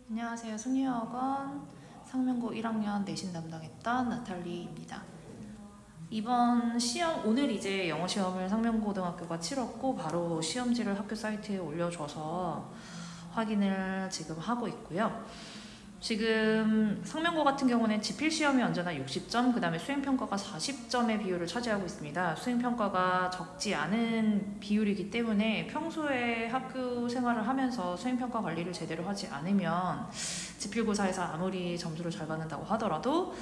안녕하세요. 승리학원 상명고 1학년 내신 담당했던 나탈리입니다. 이번 시험, 오늘 이제 영어 시험을 상명고등학교가 치렀고 바로 시험지를 학교 사이트에 올려줘서 확인을 지금 하고 있고요. 지금 상명고 같은 경우는 지필시험이 언제나 60점, 그 다음에 수행평가가 40점의 비율을 차지하고 있습니다. 수행평가가 적지 않은 비율이기 때문에 평소에 학교 생활을 하면서 수행평가 관리를 제대로 하지 않으면 지필고사에서 아무리 점수를 잘 받는다고 하더라도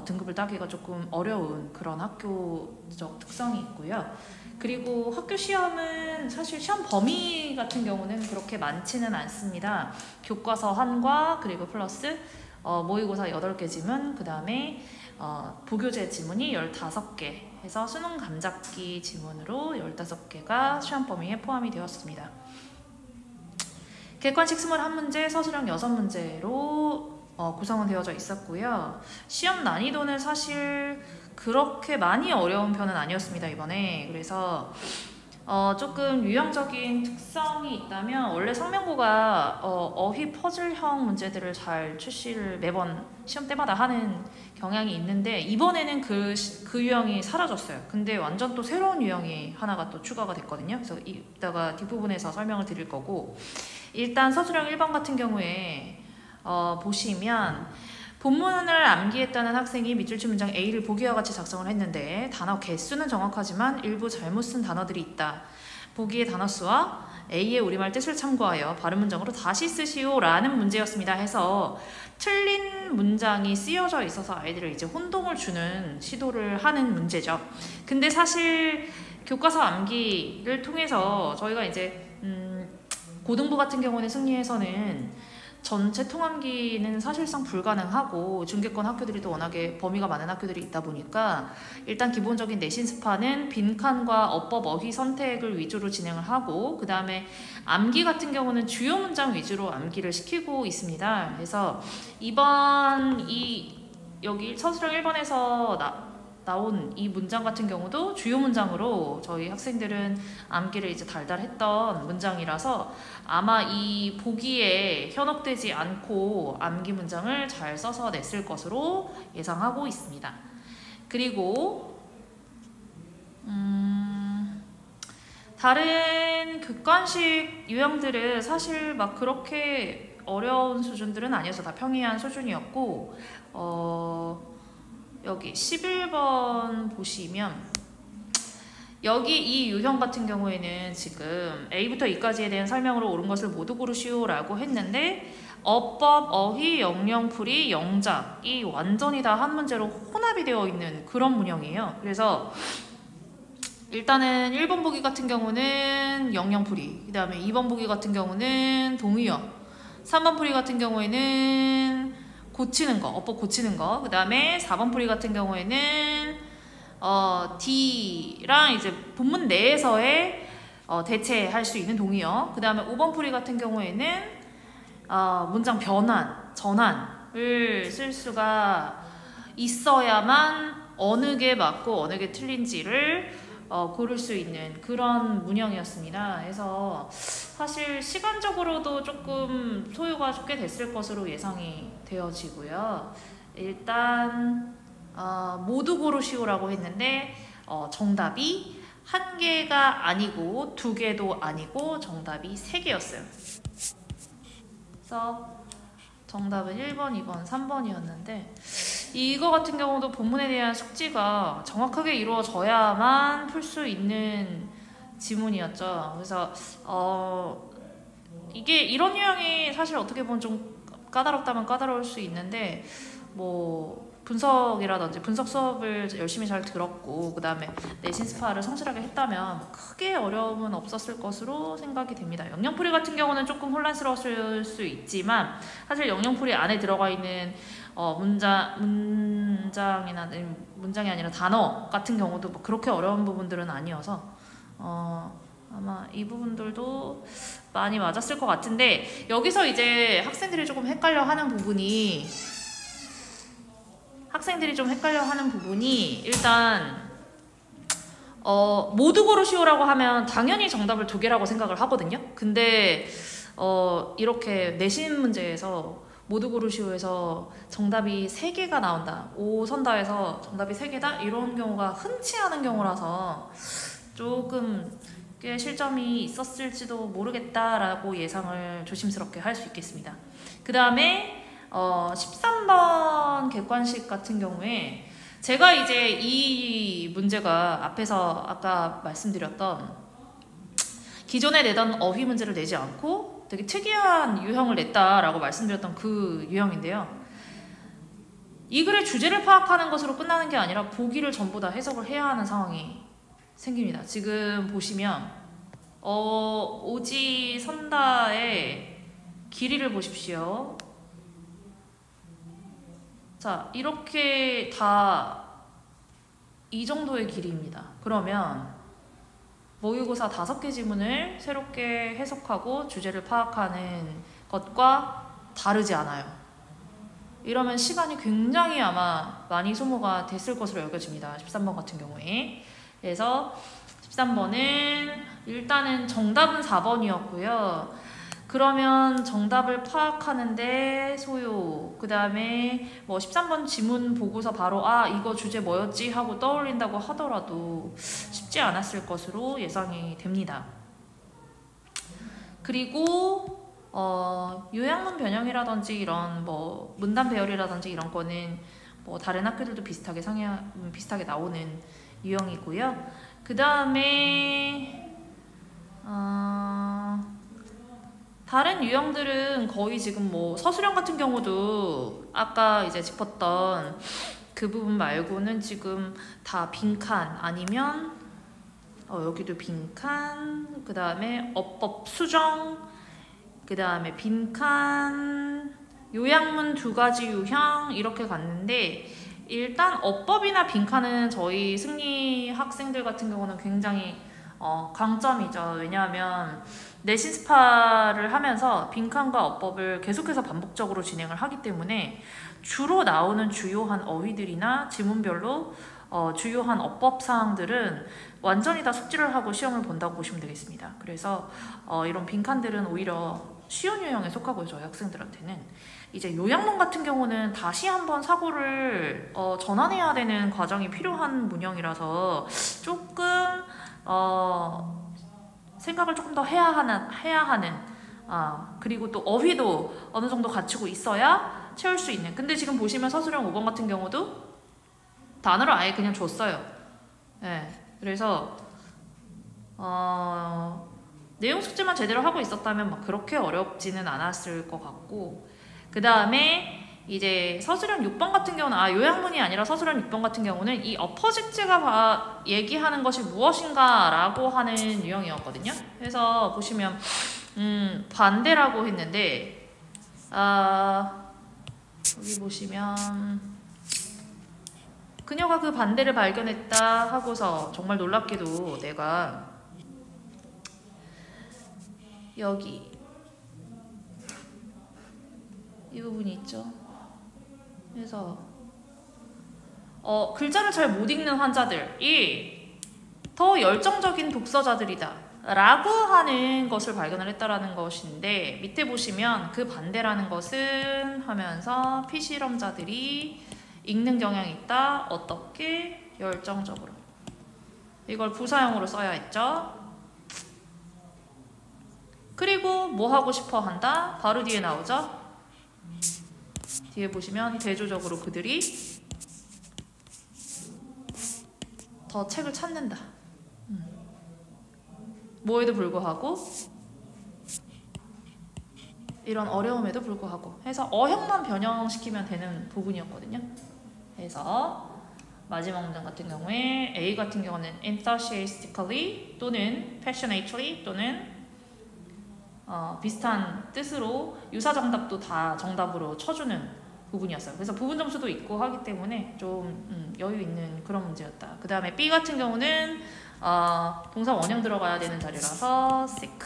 등급을 따기가 조금 어려운 그런 학교적 특성이 있고요. 그리고 학교 시험은 사실 시험 범위 같은 경우는 그렇게 많지는 않습니다. 교과서 1과 그리고 플러스 모의고사 8개 지문, 그 다음에 보교재 지문이 15개 해서 수능 감잡기 지문으로 15개가 시험 범위에 포함이 되었습니다. 객관식 21문제, 서술형 6문제로 구성은 되어져 있었고요. 시험 난이도는 사실 그렇게 많이 어려운 편은 아니었습니다, 이번에. 그래서 조금 유형적인 특성이 있다면 원래 상명고가 어휘 퍼즐형 문제들을 잘 출시를 매번 시험 때마다 하는 경향이 있는데 이번에는 그 유형이 사라졌어요. 근데 완전 또 새로운 유형이 하나가 또 추가가 됐거든요. 그래서 이따가 뒷부분에서 설명을 드릴 거고, 일단 서술형 1번 같은 경우에 보시면 본문을 암기했다는 학생이 밑줄치 문장 A를 보기와 같이 작성을 했는데 단어 개수는 정확하지만 일부 잘못 쓴 단어들이 있다. 보기의 단어 수와 A의 우리말 뜻을 참고하여 바른 문장으로 다시 쓰시오 라는 문제였습니다. 해서 틀린 문장이 쓰여져 있어서 아이들을 이제 혼동을 주는 시도를 하는 문제죠. 근데 사실 교과서 암기를 통해서 저희가 이제 고등부 같은 경우는 승리에서는 전체 통암기는 사실상 불가능하고 중계권 학교들이 또 워낙에 범위가 많은 학교들이 있다 보니까 일단 기본적인 내신 스파는 빈칸과 어법 어휘 선택을 위주로 진행을 하고, 그 다음에 암기 같은 경우는 주요 문장 위주로 암기를 시키고 있습니다. 그래서 이번 여기 서술형 1번에서 나온 이 문장 같은 경우도 주요 문장으로 저희 학생들은 암기를 이제 달달 했던 문장이라서 아마 이 보기에 현혹되지 않고 암기 문장을 잘 써서 냈을 것으로 예상하고 있습니다. 그리고 다른 객관식 유형들은 사실 막 그렇게 어려운 수준들은 아니어서 다 평이한 수준이었고, 여기 11번 보시면 여기 이 유형 같은 경우에는 지금 A부터 E까지에 대한 설명으로 옳은 것을 모두 고르시오 라고 했는데 어법, 어휘, 영영풀이, 영작이 완전히 다 한 문제로 혼합이 되어 있는 그런 문형이에요. 그래서 일단은 1번 보기 같은 경우는 영영풀이, 그 다음에 2번 보기 같은 경우는 동의어, 3번 풀이 같은 경우에는 고치는 거, 어법 고치는 거, 그 다음에 4번 풀이 같은 경우에는 D랑 이제 본문 내에서의 대체할 수 있는 동의어, 그 다음에 5번 풀이 같은 경우에는 문장 변환, 전환을 쓸 수가 있어야만 어느 게 맞고 어느 게 틀린지를 고를 수 있는 그런 문형이었습니다. 그래서 사실 시간적으로도 조금 소요가 꽤 됐을 것으로 예상이 되어지고요. 일단 모두 고르시오라고 했는데 정답이 1개가 아니고 2개도 아니고 정답이 3개였어요. 그래서 정답은 1번, 2번, 3번이었는데 이거 같은 경우도 본문에 대한 숙지가 정확하게 이루어져야만 풀 수 있는 지문이었죠. 그래서 이게 이런 유형이 사실 어떻게 보면 좀 까다롭다면 까다로울 수 있는데 뭐 분석이라든지 분석 수업을 열심히 잘 들었고 그 다음에 내신 스파를 성실하게 했다면 크게 어려움은 없었을 것으로 생각이 됩니다. 영영풀이 같은 경우는 조금 혼란스러웠을 수 있지만 사실 영영풀이 안에 들어가 있는 문장이 아니라 단어 같은 경우도 뭐 그렇게 어려운 부분들은 아니어서 아마 이 부분들도 많이 맞았을 것 같은데, 여기서 이제 학생들이 조금 헷갈려 하는 부분이 일단 모두 고르시오라고 하면 당연히 정답을 2개라고 생각을 하거든요. 근데 이렇게 내신 문제에서 모두 고르시오에서 정답이 3개가 나온다. 5 선다 해서 정답이 3개다? 이런 경우가 흔치 않은 경우라서 조금 꽤 실점이 있었을지도 모르겠다라고 예상을 조심스럽게 할 수 있겠습니다. 그 다음에 13번 객관식 같은 경우에 제가 이제 이 문제가 앞에서 아까 말씀드렸던 기존에 내던 어휘 문제를 내지 않고 되게 특이한 유형을 냈다라고 말씀드렸던 그 유형인데요. 이 글의 주제를 파악하는 것으로 끝나는 게 아니라 보기를 전부 다 해석을 해야 하는 상황이 생깁니다. 지금 보시면 오지 선다의 길이를 보십시오. 자, 이렇게 다 이 정도의 길이입니다. 그러면 모의고사 5개 지문을 새롭게 해석하고 주제를 파악하는 것과 다르지 않아요. 이러면 시간이 굉장히 아마 많이 소모가 됐을 것으로 여겨집니다. 13번 같은 경우에. 그래서 13번은 일단은 정답은 4번이었고요. 그러면 정답을 파악하는데 소요, 그 다음에 뭐 13번 지문 보고서 바로 이거 주제 뭐였지 하고 떠올린다고 하더라도 쉽지 않았을 것으로 예상이 됩니다. 그리고 요약문 변형이라든지 이런 뭐 문단 배열이라든지 이런 거는 뭐 다른 학교들도 비슷하게 나오는 유형이고요. 그 다음에 다른 유형들은 거의 지금 뭐 서술형 같은 경우도 아까 이제 짚었던 그 부분 말고는 지금 다 빈칸 아니면 여기도 빈칸, 그 다음에 어법 수정, 그 다음에 빈칸, 요약문 2가지 유형 이렇게 갔는데 일단 어법이나 빈칸은 저희 승리 학생들 같은 경우는 굉장히 강점이죠. 왜냐하면 내신 스파를 하면서 빈칸과 어법을 계속해서 반복적으로 진행을 하기 때문에 주로 나오는 주요한 어휘들이나 지문별로 주요한 어법 사항들은 완전히 다 숙지를 하고 시험을 본다고 보시면 되겠습니다. 그래서 이런 빈칸들은 오히려 쉬운 유형에 속하고요. 저희 학생들한테는. 이제 요약문 같은 경우는 다시 한번 사고를 전환해야 되는 과정이 필요한 문형이라서 조금 생각을 조금 더 해야 하는 그리고 또 어휘도 어느 정도 갖추고 있어야 채울 수 있는. 근데 지금 보시면 서술형 5번 같은 경우도 단어를 아예 그냥 줬어요. 네, 그래서 내용 숙제만 제대로 하고 있었다면 막 그렇게 어렵지는 않았을 것 같고, 그 다음에 이제 서술형 6번 같은 경우는 요약문이 아니라 서술형 6번 같은 경우는 이 어퍼젝트가 얘기하는 것이 무엇인가 라고 하는 유형이었거든요. 그래서 보시면 반대라고 했는데 여기 보시면 그녀가 그 반대를 발견했다 하고서 정말 놀랍게도 내가 여기 이 부분이 있죠. 그래서 글자를 잘 못 읽는 환자들이 더 열정적인 독서자들이다 라고 하는 것을 발견을 했다라는 것인데, 밑에 보시면 그 반대라는 것은 하면서 피실험자들이 읽는 경향이 있다. 어떻게? 열정적으로. 이걸 부사형으로 써야 했죠. 그리고 뭐 하고 싶어 한다? 바로 뒤에 나오죠. 뒤에 보시면 대조적으로 그들이 더 책을 찾는다. 뭐에도 불구하고 이런 어려움에도 불구하고 해서 어형만 변형시키면 되는 부분이었거든요. 그래서 마지막 문장 같은 경우에 A 같은 경우는 enthusiastically 또는 passionately 또는 비슷한 뜻으로 유사 정답도 다 정답으로 쳐주는 부분이었어요. 그래서 부분 점수도 있고 하기 때문에 좀 여유 있는 그런 문제였다. 그 다음에 B 같은 경우는 동사 원형 들어가야 되는 자리라서 sick.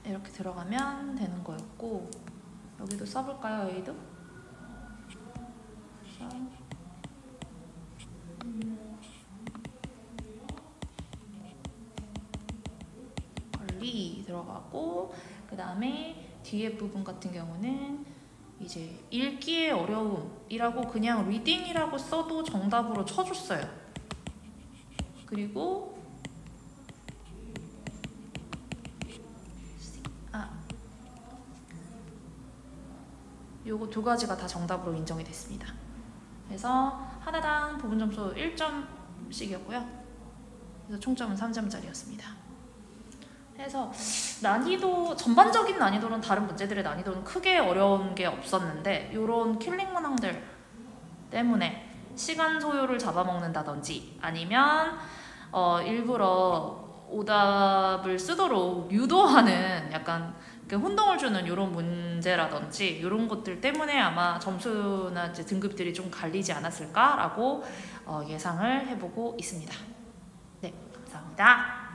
이렇게 들어가면 되는 거였고, 여기도 써볼까요? A도? 달리 들어가고, 그 다음에 뒤에 부분 같은 경우는 이제 읽기의 어려움이라고 그냥 리딩이라고 써도 정답으로 쳐줬어요. 그리고 요거 두 가지가 다 정답으로 인정이 됐습니다. 그래서 하나당 부분 점수 1점씩이었고요. 그래서 총점은 3점짜리였습니다. 그래서 난이도, 전반적인 난이도는 다른 문제들의 난이도는 크게 어려운 게 없었는데, 요런 킬링 문항들 때문에 시간 소요를 잡아먹는다든지 아니면 일부러 오답을 쓰도록 유도하는 약간 혼동을 주는 이런 문제라든지 이런 것들 때문에 아마 점수나 이제 등급들이 좀 갈리지 않았을까라고 예상을 해보고 있습니다. 네, 감사합니다.